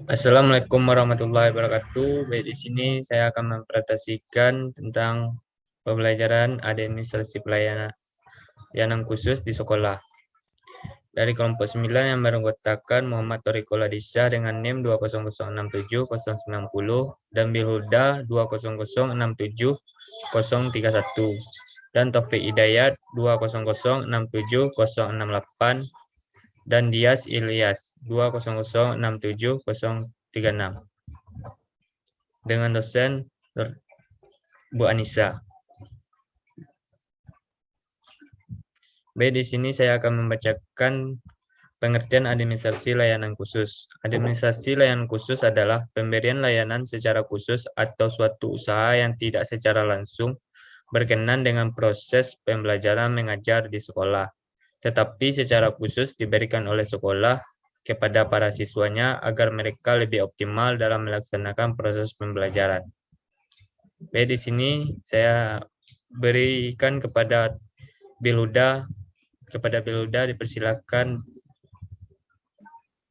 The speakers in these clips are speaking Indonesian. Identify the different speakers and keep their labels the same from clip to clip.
Speaker 1: Assalamualaikum warahmatullahi wabarakatuh. Baik, di sini saya akan mempresentasikan tentang pembelajaran administrasi pelayanan khusus di sekolah. Dari kelompok 9 yang beranggotakan Muhammad Thoriqul Adisa dengan NIM 200679090 dan Bilhuda 200670031 dan Taufik Hidayat 200670068 dan Dias Ilyas 200670036 dengan dosen Bu Anissa. Baik, di sini saya akan membacakan pengertian administrasi layanan khusus. Administrasi layanan khusus adalah pemberian layanan secara khusus atau suatu usaha yang tidak secara langsung berkenan dengan proses pembelajaran mengajar di sekolah, tetapi secara khusus diberikan oleh sekolah kepada para siswanya agar mereka lebih optimal dalam melaksanakan proses pembelajaran. Baik, di sini saya berikan kepada Biluda. Kepada Biluda dipersilakan.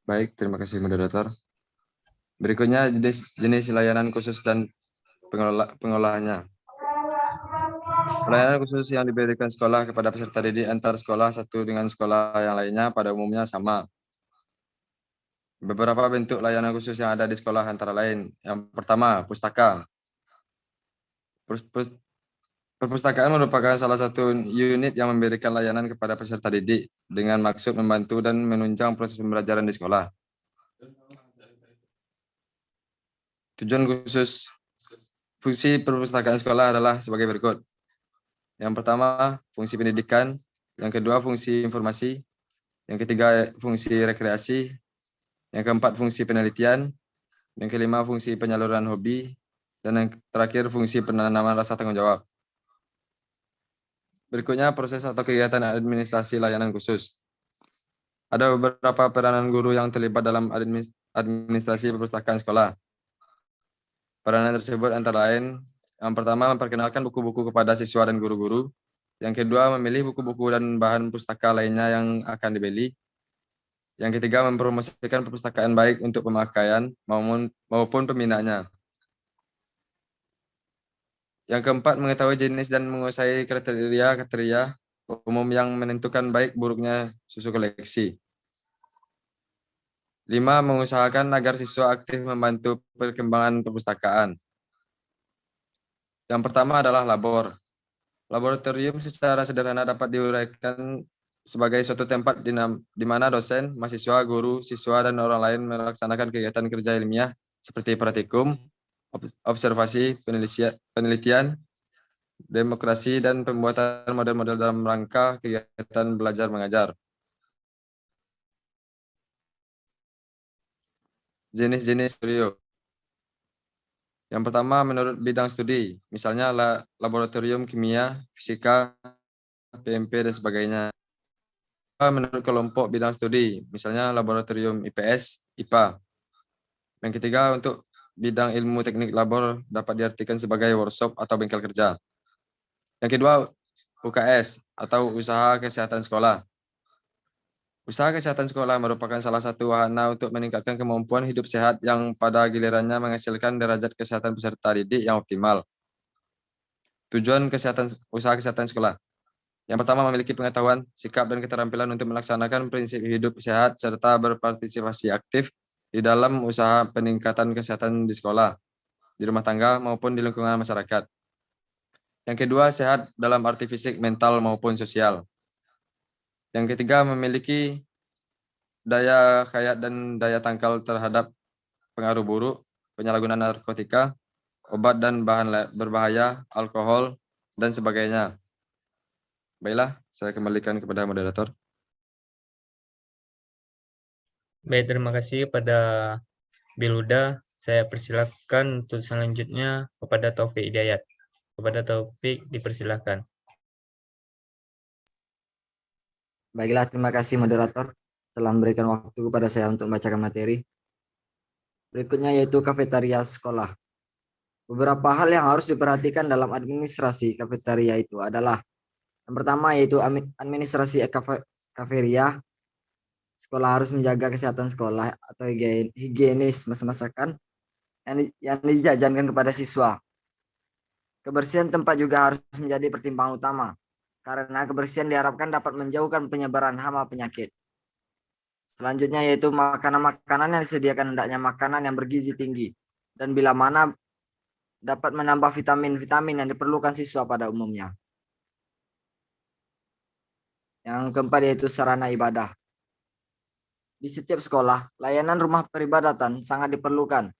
Speaker 2: Baik, terima kasih moderator. Berikutnya jenis layanan khusus dan pengolahannya. Pelayanan khusus yang diberikan sekolah kepada peserta didik antar sekolah satu dengan sekolah yang lainnya pada umumnya sama. Beberapa bentuk layanan khusus yang ada di sekolah antara lain. Yang pertama, pustaka. Perpustakaan merupakan salah satu unit yang memberikan layanan kepada peserta didik dengan maksud membantu dan menunjang proses pembelajaran di sekolah. Tujuan khusus fungsi perpustakaan sekolah adalah sebagai berikut. Yang pertama, fungsi pendidikan. Yang kedua, fungsi informasi. Yang ketiga, fungsi rekreasi. Yang keempat, fungsi penelitian. Yang kelima, fungsi penyaluran hobi. Dan yang terakhir, fungsi penanaman rasa tanggung jawab. Berikutnya, proses atau kegiatan administrasi layanan khusus. Ada beberapa peranan guru yang terlibat dalam administrasi perpustakaan sekolah. Peranan tersebut antara lain, yang pertama, memperkenalkan buku-buku kepada siswa dan guru-guru. Yang kedua, memilih buku-buku dan bahan pustaka lainnya yang akan dibeli. Yang ketiga, mempromosikan perpustakaan baik untuk pemakaian maupun pembinaannya. Yang keempat, mengetahui jenis dan menguasai kriteria umum yang menentukan baik buruknya susu koleksi. 5. Mengusahakan agar siswa aktif membantu perkembangan perpustakaan. Yang pertama adalah labor. Laboratorium secara sederhana dapat diuraikan sebagai suatu tempat di mana dosen, mahasiswa, guru, siswa, dan orang lain melaksanakan kegiatan kerja ilmiah seperti praktikum, observasi, penelitian, demokrasi, dan pembuatan model-model dalam rangka kegiatan belajar mengajar. Jenis-jenis studio. Yang pertama, menurut bidang studi, misalnya laboratorium kimia, fisika, PMP, dan sebagainya. Menurut kelompok bidang studi, misalnya laboratorium IPS, IPA. Yang ketiga, untuk bidang ilmu teknik labor dapat diartikan sebagai workshop atau bengkel kerja. Yang kedua, UKS atau usaha kesehatan sekolah. Usaha kesehatan sekolah merupakan salah satu wahana untuk meningkatkan kemampuan hidup sehat yang pada gilirannya menghasilkan derajat kesehatan peserta didik yang optimal. Tujuan usaha kesehatan sekolah. Yang pertama, memiliki pengetahuan, sikap, dan keterampilan untuk melaksanakan prinsip hidup sehat serta berpartisipasi aktif di dalam usaha peningkatan kesehatan di sekolah, di rumah tangga, maupun di lingkungan masyarakat. Yang kedua, sehat dalam arti fisik, mental, maupun sosial. Yang ketiga, memiliki daya hayat dan daya tangkal terhadap pengaruh buruk, penyalahgunaan narkotika, obat dan bahan berbahaya, alkohol, dan sebagainya. Baiklah, saya kembalikan kepada moderator.
Speaker 1: Baik, terima kasih kepada Biluda. Saya persilakan untuk selanjutnya kepada Taufik Hidayat. Kepada Taufik dipersilakan.
Speaker 3: Baiklah, terima kasih moderator telah memberikan waktu kepada saya untuk membacakan materi. Berikutnya yaitu kafetaria sekolah. Beberapa hal yang harus diperhatikan dalam administrasi kafetaria itu adalah yang pertama yaitu administrasi kafetaria. Sekolah harus menjaga kesehatan sekolah atau higienis masakan yang dijajankan kepada siswa. Kebersihan tempat juga harus menjadi pertimbangan utama, karena kebersihan diharapkan dapat menjauhkan penyebaran hama penyakit. Selanjutnya yaitu makanan-makanan yang disediakan hendaknya makanan yang bergizi tinggi, dan bila mana dapat menambah vitamin-vitamin yang diperlukan siswa pada umumnya. Yang keempat yaitu sarana ibadah. Di setiap sekolah, layanan rumah peribadatan sangat diperlukan.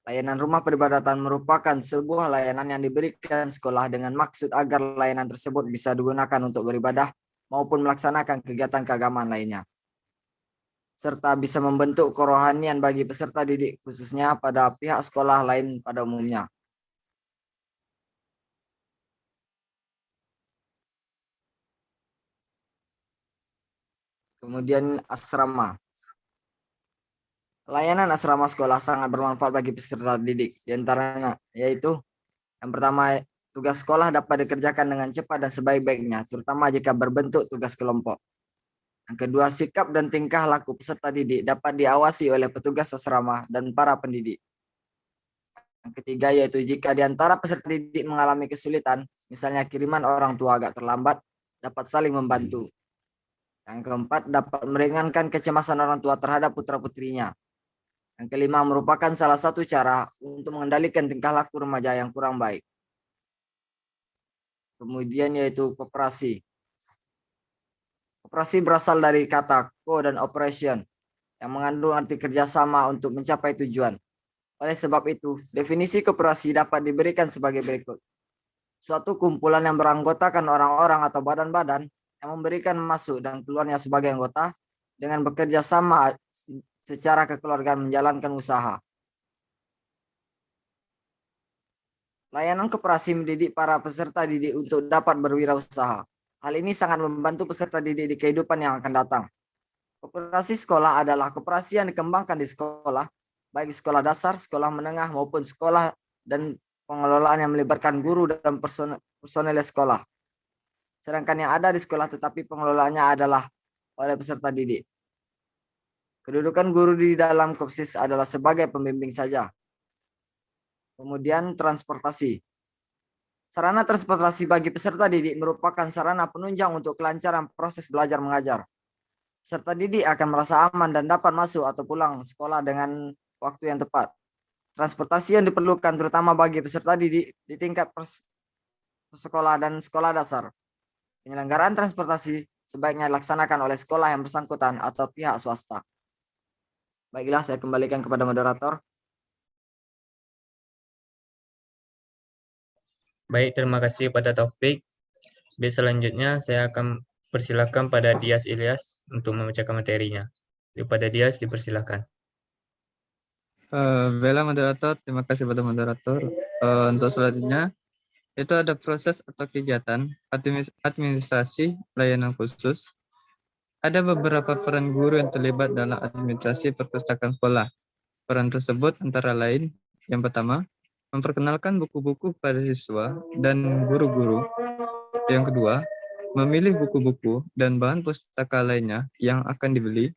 Speaker 3: Layanan rumah peribadatan merupakan sebuah layanan yang diberikan sekolah dengan maksud agar layanan tersebut bisa digunakan untuk beribadah maupun melaksanakan kegiatan keagamaan lainnya, serta bisa membentuk kerohanian bagi peserta didik, khususnya pada pihak sekolah lain pada umumnya. Kemudian asrama. Layanan asrama sekolah sangat bermanfaat bagi peserta didik. Di antaranya yaitu yang pertama, tugas sekolah dapat dikerjakan dengan cepat dan sebaik-baiknya, terutama jika berbentuk tugas kelompok. Yang kedua, sikap dan tingkah laku peserta didik dapat diawasi oleh petugas asrama dan para pendidik. Yang ketiga yaitu jika di antara peserta didik mengalami kesulitan, misalnya kiriman orang tua agak terlambat, dapat saling membantu. Yang keempat, dapat meringankan kecemasan orang tua terhadap putra-putrinya. Yang kelima, merupakan salah satu cara untuk mengendalikan tingkah laku remaja yang kurang baik. Kemudian yaitu koperasi. Koperasi berasal dari kata co dan operation, yang mengandung arti kerjasama untuk mencapai tujuan. Oleh sebab itu, definisi koperasi dapat diberikan sebagai berikut. Suatu kumpulan yang beranggotakan orang-orang atau badan-badan yang memberikan masuk dan keluarnya sebagai anggota dengan bekerja sama secara kekeluargaan menjalankan usaha. Layanan koperasi mendidik para peserta didik untuk dapat berwirausaha. Hal ini sangat membantu peserta didik di kehidupan yang akan datang. Koperasi sekolah adalah koperasi yang dikembangkan di sekolah, baik sekolah dasar, sekolah menengah, maupun sekolah dan pengelolaan yang melibatkan guru dan personel sekolah. Sedangkan yang ada di sekolah tetapi pengelolaannya adalah oleh peserta didik. Kedudukan guru di dalam KOPSIS adalah sebagai pembimbing saja. Kemudian transportasi. Sarana transportasi bagi peserta didik merupakan sarana penunjang untuk kelancaran proses belajar mengajar. Peserta didik akan merasa aman dan dapat masuk atau pulang sekolah dengan waktu yang tepat. Transportasi yang diperlukan terutama bagi peserta didik di tingkat sekolah dan sekolah dasar. Penyelenggaraan transportasi sebaiknya dilaksanakan oleh sekolah yang bersangkutan atau pihak swasta. Baiklah, saya kembalikan kepada moderator.
Speaker 1: Baik, terima kasih pada Taufik. Selanjutnya saya akan persilakan pada Dias Ilyas untuk membacakan materinya. Kepada Dias, dipersilakan.
Speaker 4: Bella moderator, terima kasih pada moderator. Untuk selanjutnya, itu ada proses atau kegiatan administrasi layanan khusus. Ada beberapa peran guru yang terlibat dalam administrasi perpustakaan sekolah. Peran tersebut antara lain, yang pertama, memperkenalkan buku-buku pada siswa dan guru-guru. Yang kedua, memilih buku-buku dan bahan pustaka lainnya yang akan dibeli.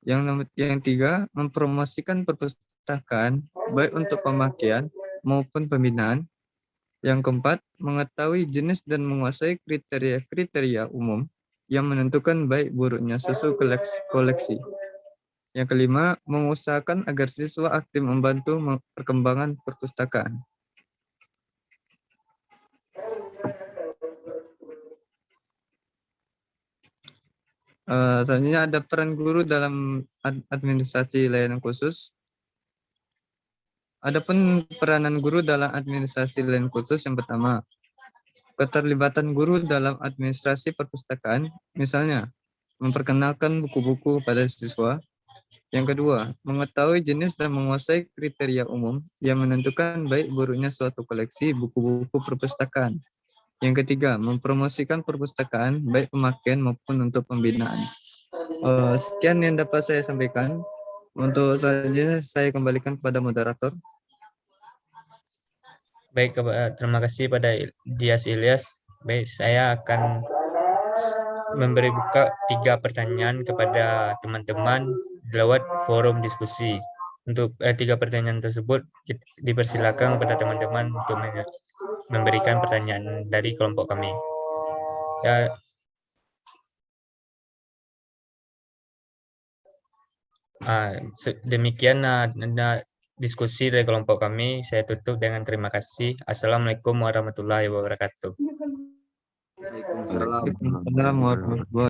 Speaker 4: Yang tiga, mempromosikan perpustakaan baik untuk pemakaian maupun pembinaan. Yang keempat, mengetahui jenis dan menguasai kriteria-kriteria umum yang menentukan baik buruknya susu koleksi. Yang kelima, mengusahakan agar siswa aktif membantu perkembangan perpustakaan. Selanjutnya ada peran guru dalam administrasi layanan khusus. Adapun peranan guru dalam administrasi layanan khusus yang pertama, keterlibatan guru dalam administrasi perpustakaan, misalnya memperkenalkan buku-buku pada siswa. Yang kedua, mengetahui jenis dan menguasai kriteria umum yang menentukan baik buruknya suatu koleksi buku-buku perpustakaan. Yang ketiga, mempromosikan perpustakaan baik pemakaian maupun untuk pembinaan. Sekian yang dapat saya sampaikan. Untuk selanjutnya saya kembalikan kepada moderator.
Speaker 1: Baik, terima kasih pada Dias Ilyas. Baik, saya akan memberi buka 3 pertanyaan kepada teman-teman lewat forum diskusi. Untuk 3 pertanyaan tersebut dipersilakan kepada teman-teman untuk memberikan pertanyaan dari kelompok kami. Ya, demikian diskusi dari kelompok kami. Saya tutup dengan terima kasih. Assalamualaikum warahmatullahi wabarakatuh.
Speaker 3: Waalaikumsalam.
Speaker 4: Waalaikumsalam warahmatullahi wabarakatuh.